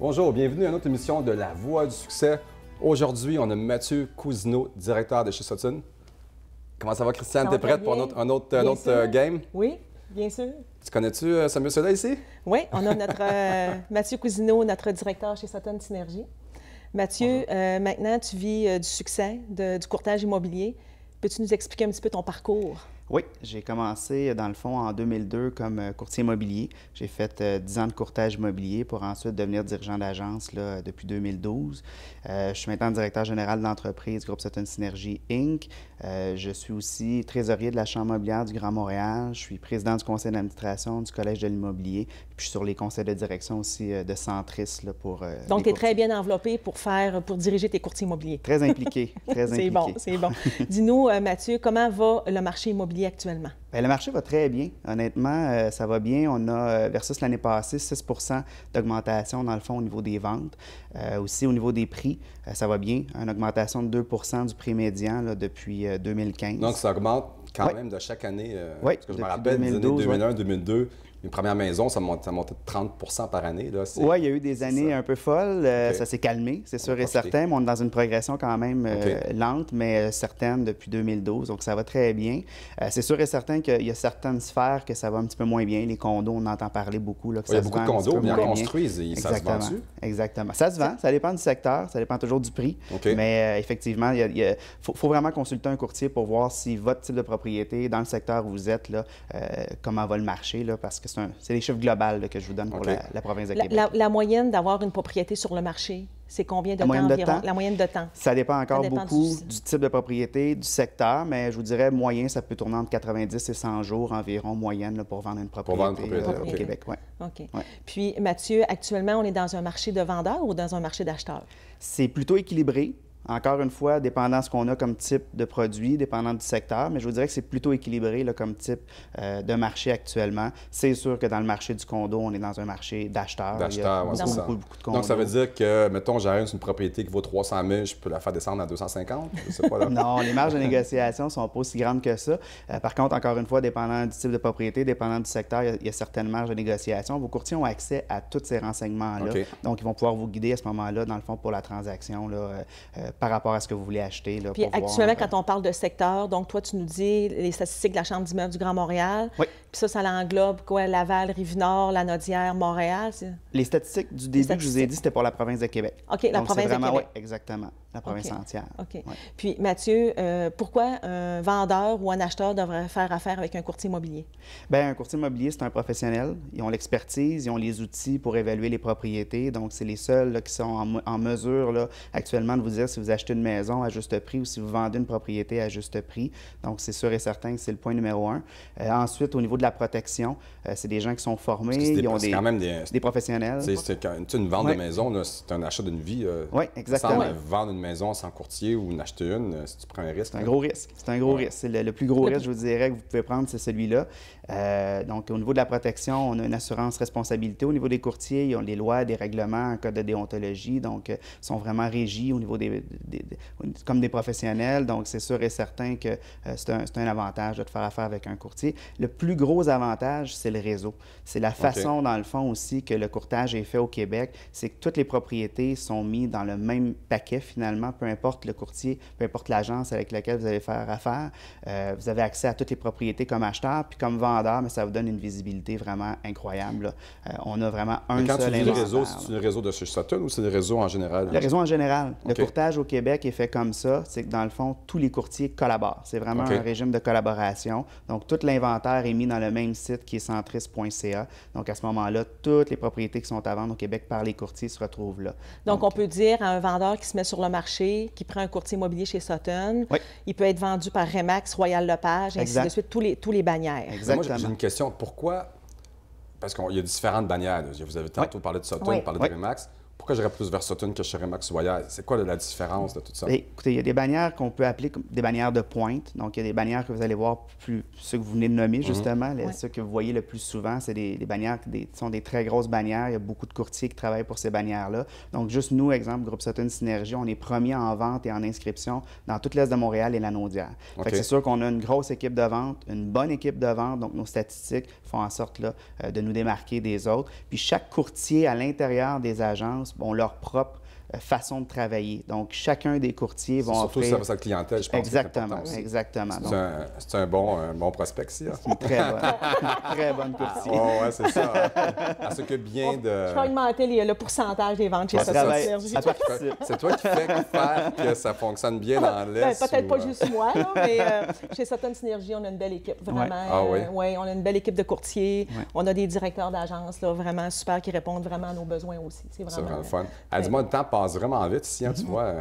Bonjour, bienvenue à une autre émission de La Voix du succès. Aujourd'hui, on a Mathieu Cousineau, directeur de chez Sutton. Comment ça va, Christiane? T'es prête pour un autre game? Oui, bien sûr. Tu connais-tu ce monsieur-là ici? Oui, on a notre Mathieu Cousineau, notre directeur chez Sutton Synergie. Mathieu, maintenant, tu vis du succès, du courtage immobilier. Peux-tu nous expliquer un petit peu ton parcours? Oui, j'ai commencé, dans le fond, en 2002 comme courtier immobilier. J'ai fait 10 ans de courtage immobilier pour ensuite devenir dirigeant d'agence depuis 2012. Je suis maintenant directeur général de l'entreprise Groupe Sutton Synergie Inc. Je suis aussi trésorier de la Chambre mobilière du Grand Montréal. Je suis président du conseil d'administration du Collège de l'immobilier. Puis je suis sur les conseils de direction aussi de Centris pour Donc, tu es très bien enveloppé pour diriger tes courtiers immobiliers. Très impliqué, très impliqué. C'est bon, c'est bon. Dis-nous, Mathieu, comment va le marché immobilier actuellement? Bien, le marché va très bien. Honnêtement, ça va bien. On a, versus l'année passée, 6 d'augmentation, dans le fond, au niveau des ventes. Aussi, au niveau des prix, ça va bien. Une augmentation de 2 du prix médian depuis 2015. Donc, ça augmente quand même de chaque année. Oui, parce que je me rappelle, 2012, des années 2001, 2002, une première maison, ça montait de 30 par année. Oui, il y a eu des années un peu folles. Ça s'est calmé, c'est sûr et certain. Mais on est dans une progression quand même lente, mais certaine depuis 2012. Donc, ça va très bien. C'est sûr et certain qu'il y a certaines sphères que ça va un petit peu moins bien. Les condos, on entend parler beaucoup. Là, que il y a beaucoup de condos bien construits. Ça se vend-tu? Exactement. Ça se vend. Ça dépend du secteur. Ça dépend toujours du prix. Mais effectivement, il faut vraiment consulter un courtier pour voir si votre type de propriété, dans le secteur où vous êtes, là, comment va le marché, là, parce que c'est les chiffres globaux que je vous donne pour la province de Québec. La moyenne d'avoir une propriété sur le marché, c'est combien de temps environ? La moyenne de temps? Ça dépend encore beaucoup du type de propriété, du secteur, mais je vous dirais moyen, ça peut tourner entre 90 et 100 jours environ moyenne là, pour vendre une propriété, au Québec. Ouais. OK. Ouais. Puis, Mathieu, actuellement, on est dans un marché de vendeurs ou dans un marché d'acheteurs? C'est plutôt équilibré. Encore une fois, dépendant de ce qu'on a comme type de produit, dépendant du secteur, mais je vous dirais que c'est plutôt équilibré là, comme type de marché actuellement. C'est sûr que dans le marché du condo, on est dans un marché d'acheteurs. D'acheteurs, oui, c'est ça. Beaucoup de condos. Donc, ça veut dire que, mettons, j'arrive sur une propriété qui vaut 300 000, je peux la faire descendre à 250? Je sais pas, là. Non, les marges de négociation ne sont pas aussi grandes que ça. Par contre, encore une fois, dépendant du type de propriété, dépendant du secteur, il y a certaines marges de négociation. Vos courtiers ont accès à tous ces renseignements-là. Donc, ils vont pouvoir vous guider à ce moment-là, dans le fond, pour la transaction, là, par rapport à ce que vous voulez acheter. Là, puis actuellement, quand on parle de secteur, donc toi, tu nous dis les statistiques de la Chambre d'immeubles du Grand Montréal. Oui. Puis ça englobe quoi? Laval, Rive-Nord, Lanaudière, Montréal? Les statistiques du début que je vous ai dit, c'était pour la province de Québec. OK, la province de Québec. Oui, exactement. La province entière. OK. Ouais. Puis, Mathieu, pourquoi un vendeur ou un acheteur devrait faire affaire avec un courtier immobilier? Bien, un courtier immobilier, c'est un professionnel. Ils ont l'expertise, ils ont les outils pour évaluer les propriétés. Donc, c'est les seuls là, qui sont en mesure là, actuellement de vous dire si vous achetez une maison à juste prix ou si vous vendez une propriété à juste prix. Donc, c'est sûr et certain que c'est le point numéro 1. Ensuite, au niveau de la protection, c'est des gens qui sont formés, ils ont quand même des professionnels. Une vente de maison, c'est un achat d'une vie. Oui, exactement. Vendre une maison sans courtier ou en acheter une, si tu prends un risque. C'est un gros risque. C'est un gros risque. C'est le plus gros risque, je vous dirais, que vous pouvez prendre, c'est celui-là. Donc, au niveau de la protection, on a une assurance responsabilité. Au niveau des courtiers, ils ont des lois, des règlements, un code de déontologie. Donc, ils sont vraiment régis au niveau comme des professionnels. Donc, c'est sûr et certain que c'est un avantage de faire affaire avec un courtier. Le plus gros avantage, c'est le réseau. C'est la façon, dans le fond aussi, que le courtage est fait au Québec. C'est que toutes les propriétés sont mises dans le même paquet, finalement, peu importe le courtier, peu importe l'agence avec laquelle vous allez faire affaire. Vous avez accès à toutes les propriétés comme acheteur, puis comme vendeur, mais ça vous donne une visibilité vraiment incroyable. On a vraiment un seul seul inventaire. Réseau, c'est le réseau de chez Sutton ou c'est le réseau en général? Le réseau en général. Le courtage au Québec est fait comme ça. C'est que, dans le fond, tous les courtiers collaborent. C'est vraiment un régime de collaboration. Donc, tout l'inventaire est mis dans le même site qui est centris.ca. Donc, à ce moment-là, toutes les propriétés qui sont à vendre au Québec par les courtiers se retrouvent là. Donc on peut dire à un vendeur qui se met sur le marché, qui prend un courtier immobilier chez Sutton, il peut être vendu par Remax, Royal Lepage, ainsi de suite, tous les bannières. Exactement. Moi, j'ai une question. Pourquoi? Parce qu'il y a différentes bannières. Vous avez tantôt parlé de Sutton, parlé de Remax. Pourquoi j'irais plus vers Sutton que chez Remax Royal? C'est quoi la différence de tout ça? Écoutez, il y a des bannières qu'on peut appeler des bannières de pointe. Donc, il y a des bannières que vous allez voir, ceux que vous venez de nommer, justement. Ceux que vous voyez le plus souvent, c'est des bannières qui sont des très grosses bannières. Il y a beaucoup de courtiers qui travaillent pour ces bannières-là. Donc, juste nous, exemple, Groupe Sutton Synergie, on est premier en vente et en inscription dans toute l'Est de Montréal et la Naudière. C'est sûr qu'on a une grosse équipe de vente, une bonne équipe de vente. Donc, nos statistiques font en sorte là, de nous démarquer des autres. Puis, chaque courtier à l'intérieur des agences agence ont leur propre façon de travailler. Donc, chacun des courtiers vont surtout offrir... service à la clientèle, je pense. Exactement, exactement. C'est un bon prospect, ça. C'est une très bonne courtier. Oui, c'est ça. Elle s'occupe bien de... Je vais augmenter le pourcentage des ventes chez Sutton Synergy. C'est toi qui fais faire que ça fonctionne bien dans l'Est? Peut-être pas juste moi, là, mais chez Sutton Synergy, on a une belle équipe, vraiment. Ah oui? Oui, on a une belle équipe de courtiers. On a des directeurs d'agence, vraiment super, qui répondent vraiment à nos besoins aussi. C'est vraiment le fun. Dis-moi, le temps passe vraiment vite ici, tu vois.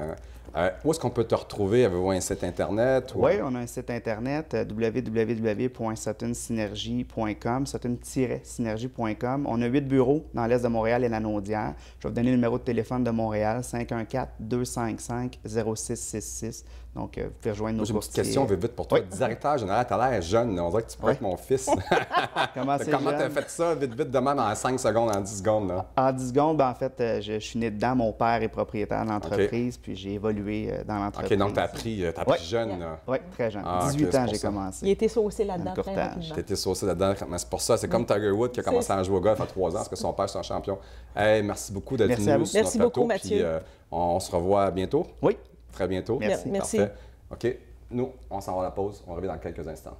Où est-ce qu'on peut te retrouver? Avez-vous un site Internet? Oui, on a un site Internet, www.suttonsynergy.com, sutton-synergie.com. On a 8 bureaux dans l'Est de Montréal et la Naudière. Je vais vous donner le numéro de téléphone de Montréal, 514-255-0666. Donc, vous pouvez rejoindre nos courtiers. J'ai une petite question vite pour toi. Oui. Directeur général, tu as l'air jeune. On dirait que tu pourrais être mon fils. Comment tu as fait ça vite de même en 5 secondes, en 10 secondes? Là? En 10 secondes, en fait, je suis né dedans. Mon père est propriétaire d'entreprise, puis j'ai évolué dans l'entreprise. OK, donc tu as appris jeune. Oui, très jeune. 18 ans, j'ai commencé. Il était saucé là-dedans très rapidement. Tu étais saucé là-dedans. Mais c'est pour ça. C'est comme Tiger Woods qui a commencé à jouer au golf à 3 ans parce que son père est un champion. Hey, merci beaucoup d'être venu sur notre plateau. Mathieu. Puis, on se revoit bientôt. Oui. Très bientôt. Merci. Parfait. OK. Nous, on s'en va à la pause. On revient dans quelques instants.